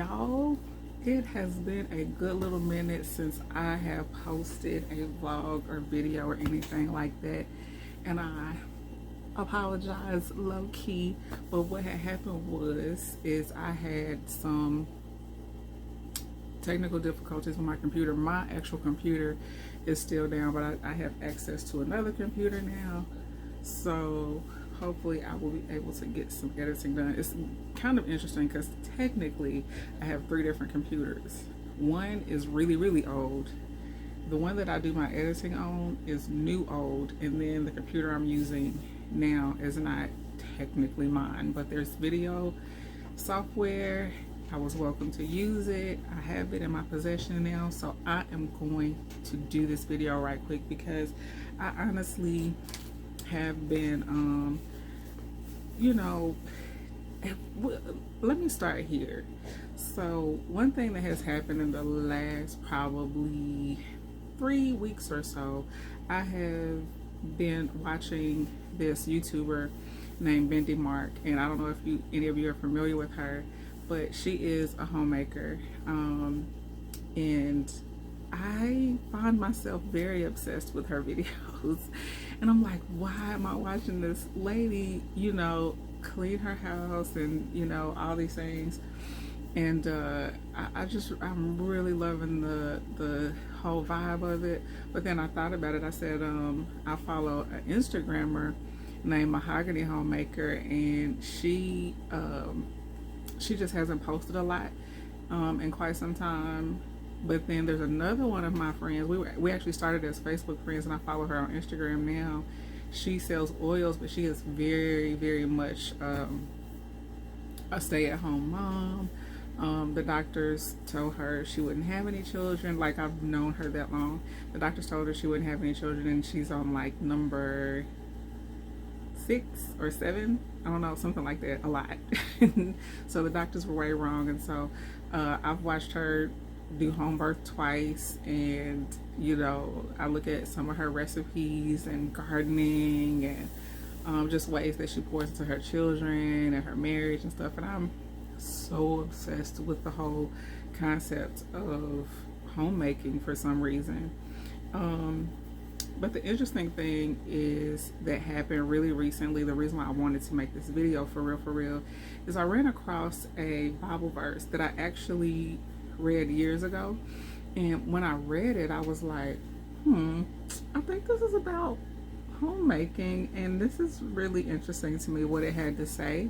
Y'all, it has been a good little minute since I have posted a vlog or video or anything like that, and I apologize low key, but what had happened is I had some technical difficulties with my computer. My actual computer is still down, but I have access to another computer now, so hopefully I will be able to get some editing done. It's kind of interesting because technically I have 3 different computers. One is really old. The one that I do my editing on is new old, and then the computer I'm using now is not technically mine, but there's video software. I was welcome to use it. I have it in my possession now, so I am going to do this video right quick because I honestly have been let me start here. So one thing that has happened in the last probably 3 weeks or so, I have been watching this YouTuber named Bendy Mark, and I don't know if any of you are familiar with her, but she is a homemaker, and I find myself very obsessed with her videos. And I'm like, why am I watching this lady, clean her house and, all these things? And I'm really loving the whole vibe of it. But then I thought about it. I said, I follow an Instagrammer named Mahogany Homemaker, and she just hasn't posted a lot in quite some time. But then there's another one of my friends. We actually started as Facebook friends, and I follow her on Instagram now. She sells oils, but she is very much a stay-at-home mom. The doctors told her she wouldn't have any children. Like, I've known her that long. The doctors told her she wouldn't have any children, and she's on like number 6 or 7. I don't know, something like that, a lot. So the doctors were way wrong, and so I've watched her do home birth twice, and I look at some of her recipes and gardening and just ways that she pours into her children and her marriage and stuff, and I'm so obsessed with the whole concept of homemaking for some reason. But the interesting thing is that happened really recently. The reason why I wanted to make this video for real is I ran across a Bible verse that I actually read years ago, and when I read it I was like, I think this is about homemaking, and this is really interesting to me what it had to say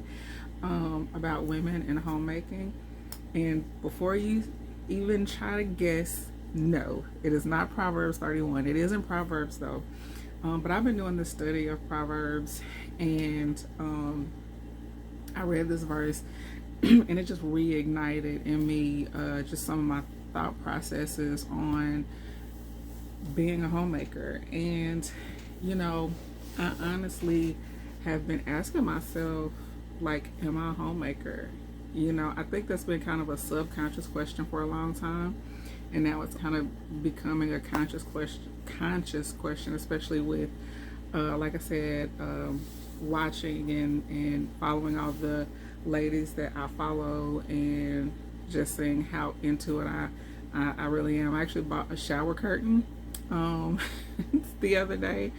about women and homemaking. And before you even try to guess, no, it is not Proverbs 31. It is in Proverbs though, but I've been doing the study of Proverbs, and I read this verse and it just reignited in me just some of my thought processes on being a homemaker. And I honestly have been asking myself, like, am I a homemaker? I think that's been kind of a subconscious question for a long time, and now it's kind of becoming a conscious question, especially with like I said, watching and following all the ladies that I follow, and just seeing how into it I really am. I actually bought a shower curtain the other day,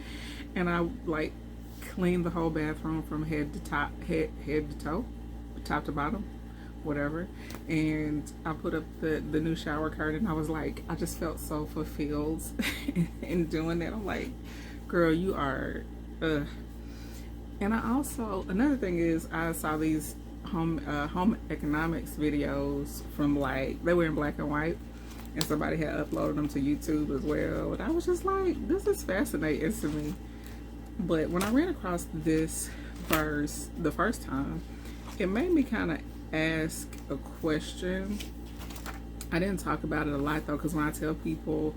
and I like cleaned the whole bathroom from head to toe, top to bottom, whatever. And I put up the new shower curtain. I was like, I just felt so fulfilled in doing that. I'm like, girl, you are and I also, another thing is, I saw these home economics videos from, like, they were in black and white, and somebody had uploaded them to YouTube as well, and I was just like, this is fascinating to me. But when I ran across this verse the first time, it made me kind of ask a question. I didn't talk about it a lot though, because when I tell people,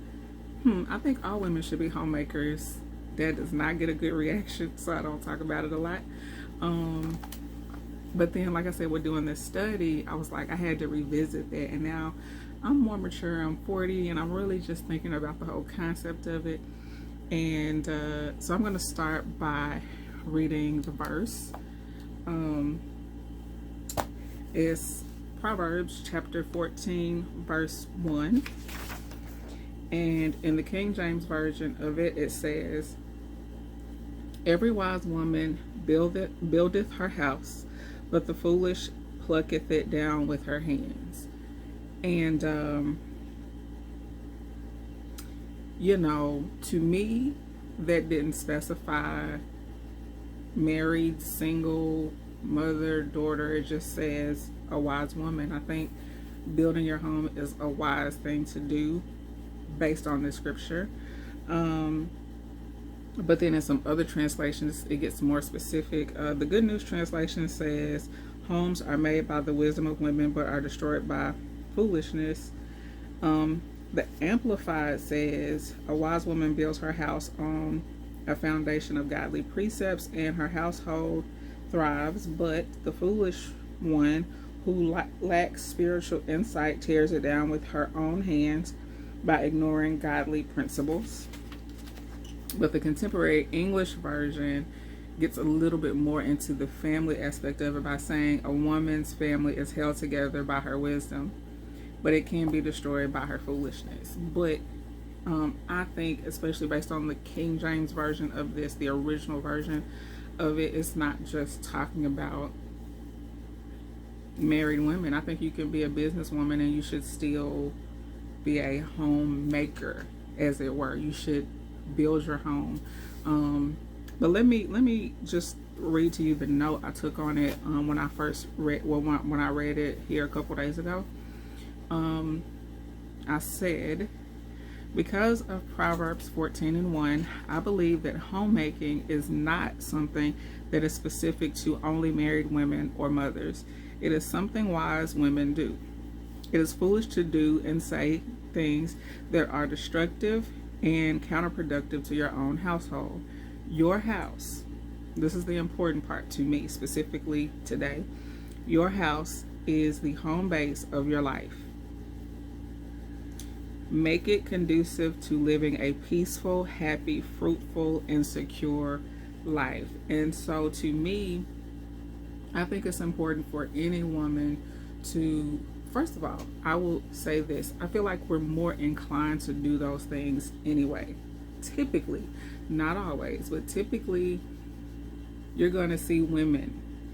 I think all women should be homemakers, that does not get a good reaction, so I don't talk about it a lot. But then, like I said, we're doing this study, I was like, I had to revisit that, and now I'm more mature, I'm 40, and I'm really just thinking about the whole concept of it. And so I'm going to start by reading the verse. It's Proverbs chapter 14, verse 1. And in the King James Version of it, it says, "Every wise woman buildeth her house, but the foolish plucketh it down with her hands." And, to me, that didn't specify married, single, mother, daughter. It just says a wise woman. I think building your home is a wise thing to do based on the scripture. But then in some other translations, it gets more specific. The Good News translation says, "Homes are made by the wisdom of women, but are destroyed by foolishness." The Amplified says, "A wise woman builds her house on a foundation of godly precepts, and her household thrives, but the foolish one who lacks spiritual insight tears it down with her own hands by ignoring godly principles." But the Contemporary English Version gets a little bit more into the family aspect of it by saying a woman's family is held together by her wisdom, but it can be destroyed by her foolishness. But I think, especially based on the King James Version of this, the original version of it, it's not just talking about married women. I think you can be a businesswoman and you should still be a homemaker, as it were. You should build your home. But let me just read to you the note I took on it when I first read, when I read it here a couple days ago. I said, "Because of Proverbs 14 and 1, I believe that homemaking is not something that is specific to only married women or mothers. It is something wise women do. It is foolish to do and say things that are destructive and counterproductive to your own household. Your house," this is the important part to me specifically today, "your house is the home base of your life. Make it conducive to living a peaceful, happy, fruitful, and secure life." And so to me, I think it's important for any woman to, first of all, I will say this, I feel like we're more inclined to do those things anyway. Typically, not always, but typically you're going to see women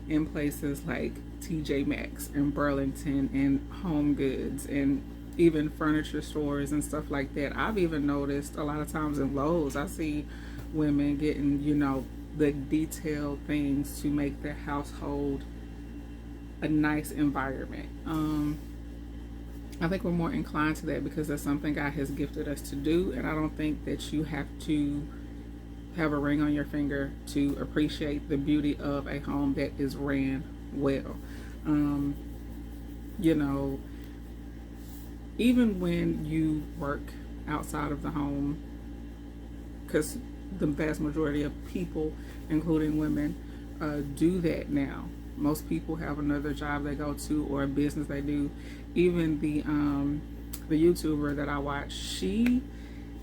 in places like TJ Maxx and Burlington and Home Goods and even furniture stores and stuff like that. I've even noticed a lot of times in Lowe's, I see women getting, the detailed things to make their household a nice environment. I think we're more inclined to that because that's something God has gifted us to do, and I don't think that you have to have a ring on your finger to appreciate the beauty of a home that is ran well. Even when you work outside of the home, because the vast majority of people, including women, do that now. Most people have another job they go to or a business they do. Even the YouTuber that I watch, she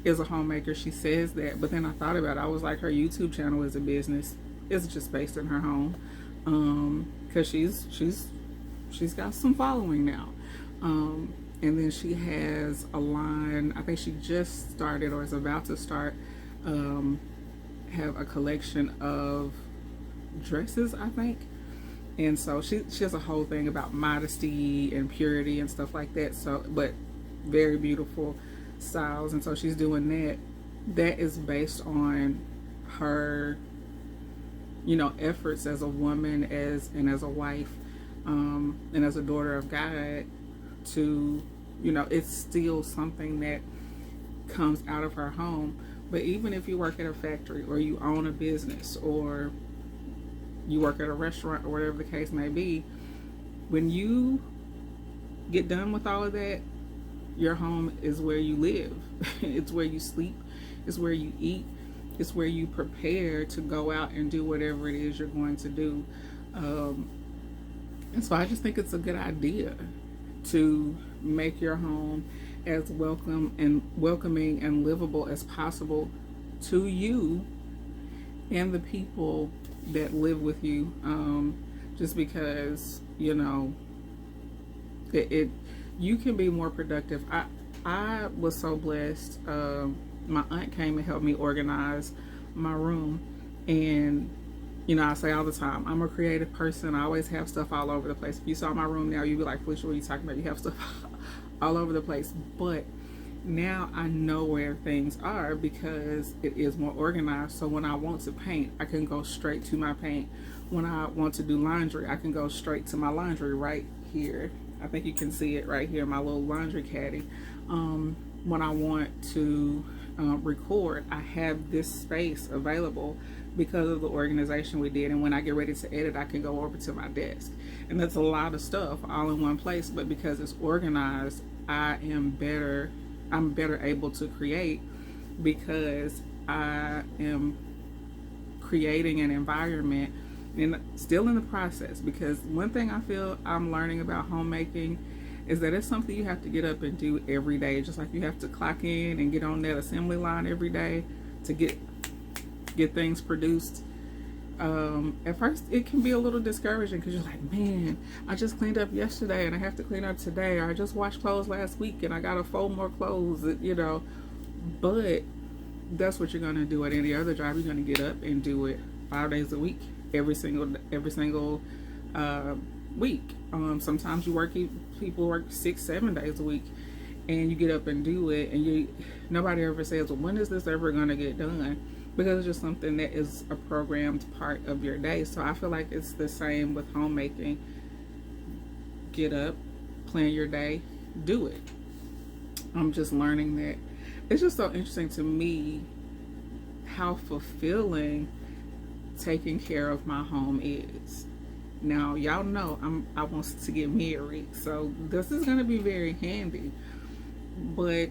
is a homemaker. She says that, but then I thought about it. I was like, her YouTube channel is a business. It's just based in her home, because she's got some following now. And then she has a line, I think she just started or is about to start, have a collection of dresses, I think. And so she has a whole thing about modesty and purity and stuff like that. So, but very beautiful styles. And so she's doing that. That is based on her, efforts as a woman, as a wife, and as a daughter of God, to, it's still something that comes out of her home. But even if you work at a factory or you own a business or you work at a restaurant or whatever the case may be, when you get done with all of that, your home is where you live. It's where you sleep. It's where you eat. It's where you prepare to go out and do whatever it is you're going to do. And so I just think it's a good idea to make your home as welcoming and livable as possible to you and the people that live with you. Just because, It you can be more productive. I was so blessed. My aunt came and helped me organize my room, and you know, I say all the time, I'm a creative person. I always have stuff all over the place. If you saw my room now, you'd be like, Felicia, what are you talking about? You have stuff all over the place. But now I know where things are because it is more organized. So when I want to paint, I can go straight to my paint. When I want to do laundry, I can go straight to my laundry right here. I think you can see it right here, my little laundry caddy. When I want to record, I have this space available because of the organization we did. And when I get ready to edit, I can go over to my desk. And that's a lot of stuff all in one place. But because it's organized, I'm better able to create because I am creating an environment and still in the process. Because one thing I feel I'm learning about homemaking is that it's something you have to get up and do every day, just like you have to clock in and get on that assembly line every day to get things produced. At first it can be a little discouraging because you're like, man, I just cleaned up yesterday and I have to clean up today, or I just washed clothes last week and I gotta fold more clothes, you know. But that's what you're gonna do at any other job. You're gonna get up and do it 5 days a week, every single week. Sometimes people work 6-7 days a week, and you get up and do it, and nobody ever says, well, when is this ever gonna get done? Because it's just something that is a programmed part of your day. So I feel like it's the same with homemaking. Get up, plan your day, do it. I'm just learning that. It's just so interesting to me how fulfilling taking care of my home is. Now, y'all know I want to get married, so this is going to be very handy. But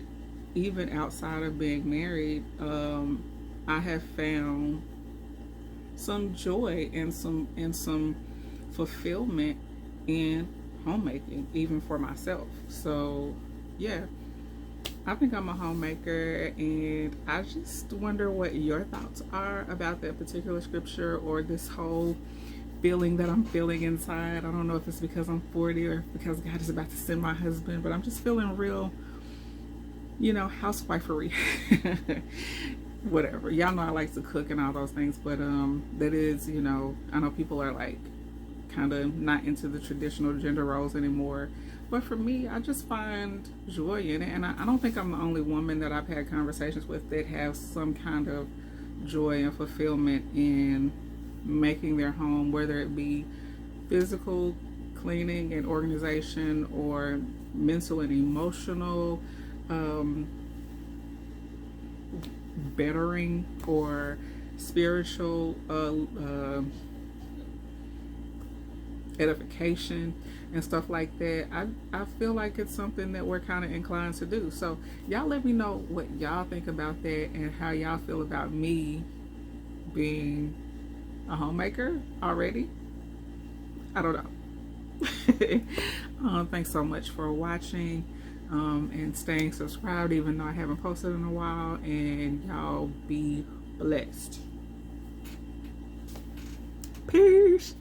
even outside of being married, I have found some joy and some fulfillment in homemaking, even for myself. So yeah, I think I'm a homemaker, and I just wonder what your thoughts are about that particular scripture or this whole feeling that I'm feeling inside. I don't know if it's because I'm 40 or because God is about to send my husband, but I'm just feeling real, you know, housewifery. Whatever. Y'all know I like to cook and all those things, but that is, you know, I know people are like kind of not into the traditional gender roles anymore, but for me, I just find joy in it. And I don't think I'm the only woman that I've had conversations with that have some kind of joy and fulfillment in making their home, whether it be physical cleaning and organization or mental and emotional bettering or spiritual edification and stuff like that. I feel like it's something that we're kind of inclined to do. So y'all let me know what y'all think about that and how y'all feel about me being a homemaker already. I don't know. Thanks so much for watching and staying subscribed, even though I haven't posted in a while. And y'all be blessed. Peace.